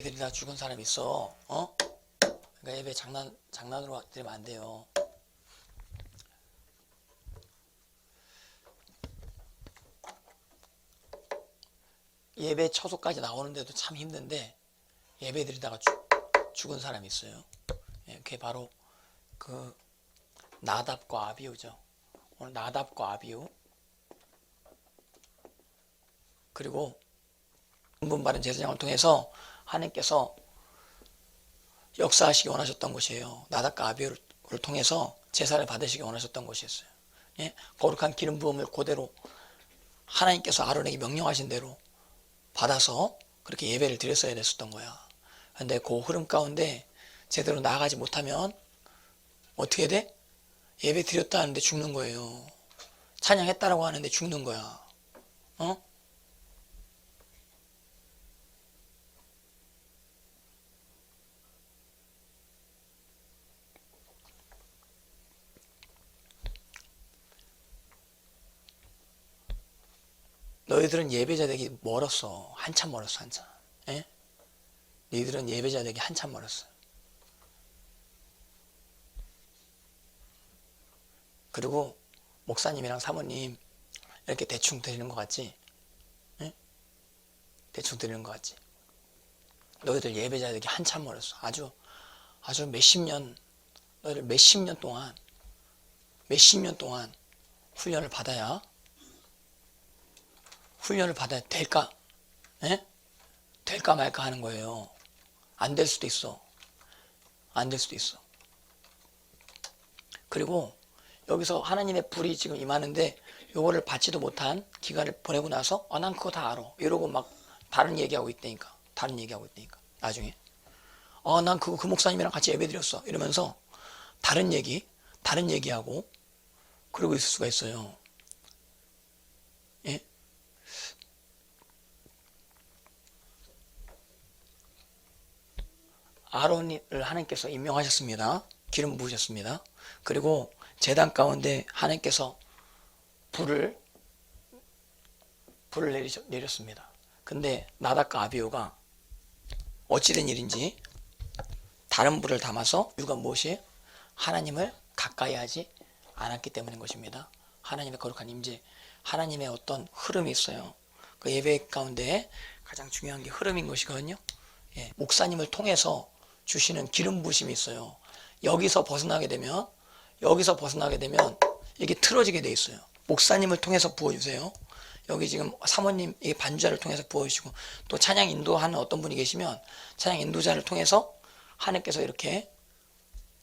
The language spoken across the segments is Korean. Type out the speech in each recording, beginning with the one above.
애들이 다 죽은 사람 있어. 그러니까 예배 장난으로 드리면 안 돼요. 예배 처소까지 나오는데도 참 힘든데 예배 드리다가 죽은 사람이 있어요. 예, 그게 바로 그 나답과 아비후죠. 오늘 나답과 아비후, 그리고 분분 바른 제사장을 통해서 하나님께서 역사하시기 원하셨던 것이에요. 나답과 아비후를 통해서 제사를 받으시기 원하셨던 것이었어요. 예? 거룩한 기름 부음을 그대로 하나님께서 아론에게 명령하신 대로 받아서 그렇게 예배를 드렸어야 됐었던 거야. 근데 그 흐름 가운데 제대로 나아가지 못하면 어떻게 돼? 예배 드렸다 하는데 죽는 거예요. 찬양했다라고 하는데 죽는 거야. 너희들은 예배자 되기 멀었어. 한참 멀었어, 한참. 예? 너희들은 예배자 되기 한참 멀었어. 그리고 목사님이랑 사모님 이렇게 대충 드리는 것 같지? 예? 대충 드리는 것 같지? 너희들 예배자 되기 한참 멀었어. 아주 몇십 년, 너희들 몇십 년 동안 훈련을 받아야 될까? 예? 될까 말까 하는 거예요. 안 될 수도 있어. 안 될 수도 있어. 그리고 여기서 하나님의 불이 지금 임하는데 요거를 받지도 못한 기간을 보내고 나서 난 그거 다 알아 이러고 막 다른 얘기하고 있다니까. 나중에 난 그 목사님이랑 같이 예배 드렸어 이러면서 다른 얘기하고 그러고 있을 수가 있어요. 예? 아론을 하나님께서 임명하셨습니다. 기름 부으셨습니다. 그리고 제단 가운데 하나님께서 불을 내렸습니다. 근데 나답과 아비후가 어찌된 일인지 다른 불을 담아서 이유가 무엇이에요? 하나님을 가까이 하지 않았기 때문인 것입니다. 하나님의 거룩한 임재, 하나님의 어떤 흐름이 있어요. 그 예배 가운데 가장 중요한 게 흐름인 것이거든요. 예, 목사님을 통해서 주시는 기름 부으심이 있어요. 여기서 벗어나게 되면 이게 틀어지게 돼 있어요. 목사님을 통해서 부어주세요. 여기 지금 사모님 반주자를 통해서 부어주시고 또 찬양 인도하는 어떤 분이 계시면 찬양 인도자를 통해서 하나님께서 이렇게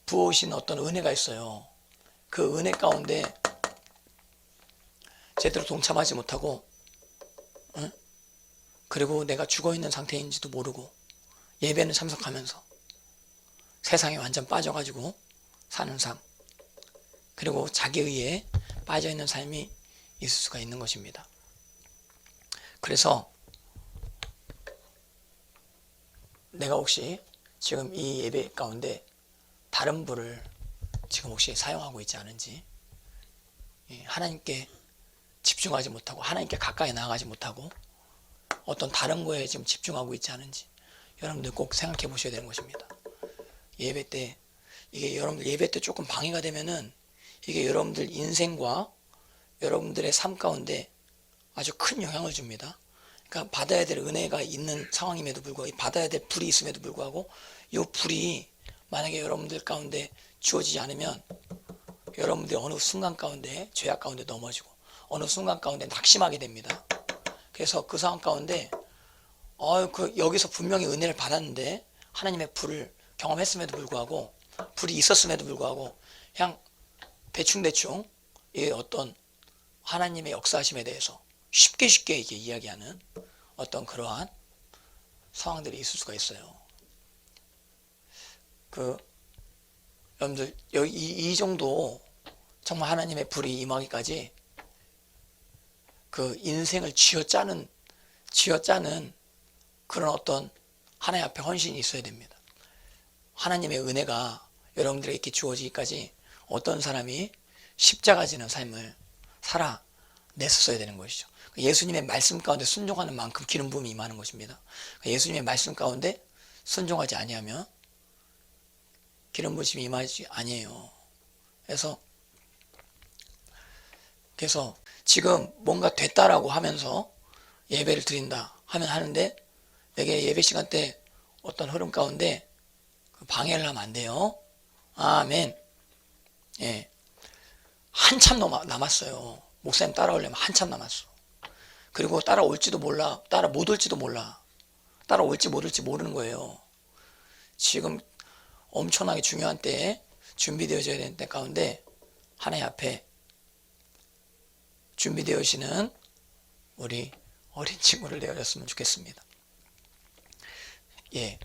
부어오시는 어떤 은혜가 있어요. 그 은혜 가운데 제대로 동참하지 못하고 그리고 내가 죽어있는 상태인지도 모르고 예배는 참석하면서 세상에 완전 빠져가지고 사는 삶, 그리고 자기의에 빠져있는 삶이 있을 수가 있는 것입니다. 그래서 내가 혹시 지금 이 예배 가운데 다른 불을 지금 혹시 사용하고 있지 않은지, 하나님께 집중하지 못하고 하나님께 가까이 나아가지 못하고 어떤 다른 거에 지금 집중하고 있지 않은지 여러분들 꼭 생각해 보셔야 되는 것입니다. 예배 때 이게 여러분들 예배 때 조금 방해가 되면은 이게 여러분들 인생과 여러분들의 삶 가운데 아주 큰 영향을 줍니다. 그러니까 받아야 될 은혜가 있는 상황임에도 불구하고 받아야 될 불이 있음에도 불구하고 이 불이 만약에 여러분들 가운데 주어지지 않으면 여러분들이 어느 순간 가운데 죄악 가운데 넘어지고 어느 순간 가운데 낙심하게 됩니다. 그래서 그 상황 가운데 여기서 분명히 은혜를 받았는데 하나님의 불을 경험했음에도 불구하고 불이 있었음에도 불구하고 그냥 대충 이 어떤 하나님의 역사하심에 대해서 쉽게 이렇게 이야기하는 어떤 그러한 상황들이 있을 수가 있어요. 여러분들 이 정도 정말 하나님의 불이 임하기까지 그 인생을 쥐어짜는 그런 어떤 하나님 앞에 헌신이 있어야 됩니다. 하나님의 은혜가 여러분들에게 주어지기까지 어떤 사람이 십자가 지는 삶을 살아냈었어야 되는 것이죠. 예수님의 말씀 가운데 순종하는 만큼 기름 부음이 임하는 것입니다. 예수님의 말씀 가운데 순종하지 아니하면 기름 부심이 임하지 아니에요. 그래서 지금 뭔가 됐다라고 하면서 예배를 드린다 하면 하는데, 이게 예배 시간 때 어떤 흐름 가운데 방해를 하면 안 돼요. 아멘. 예. 한참 남았어요. 목사님 따라오려면 한참 남았어. 그리고 따라올지도 몰라. 따라 못 올지도 몰라. 따라올지 못 올지 모르는 거예요. 지금 엄청나게 중요한 때에 준비되어져야 되는 때 가운데 하나님 앞에 준비되어지는 우리 어린 친구를 내어줬으면 좋겠습니다. 예.